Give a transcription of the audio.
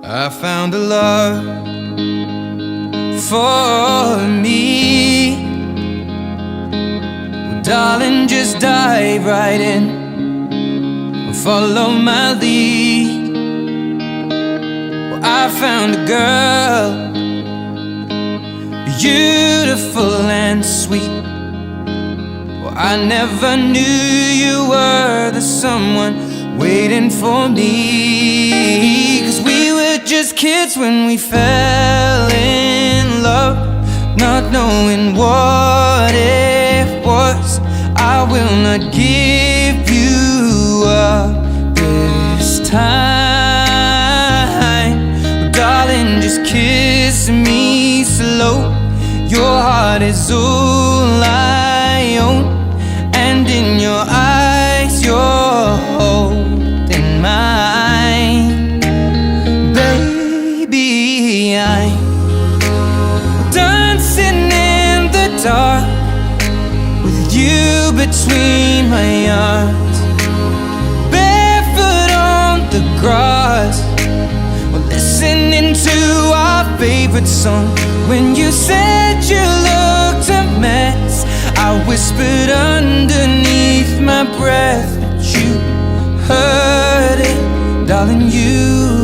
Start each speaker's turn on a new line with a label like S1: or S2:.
S1: I found a love for me. Well, darling, just dive right in, follow my lead. Well, I found a girl, beautiful and sweet. Well, I never knew you were the someone waiting for me. 'Cause we were just kids when we fell in love, not knowing what it was. I will not give you up this time. Oh, darling, just kiss me slow. Your heart is all I own, and in your eyes you're holding mine. Baby, I'm dancing in the dark with you between my arms, barefoot on the grass. We're listening to our favorite song. When you said you looked a mess, I whispered underneath my breath, but you heard it, darling, you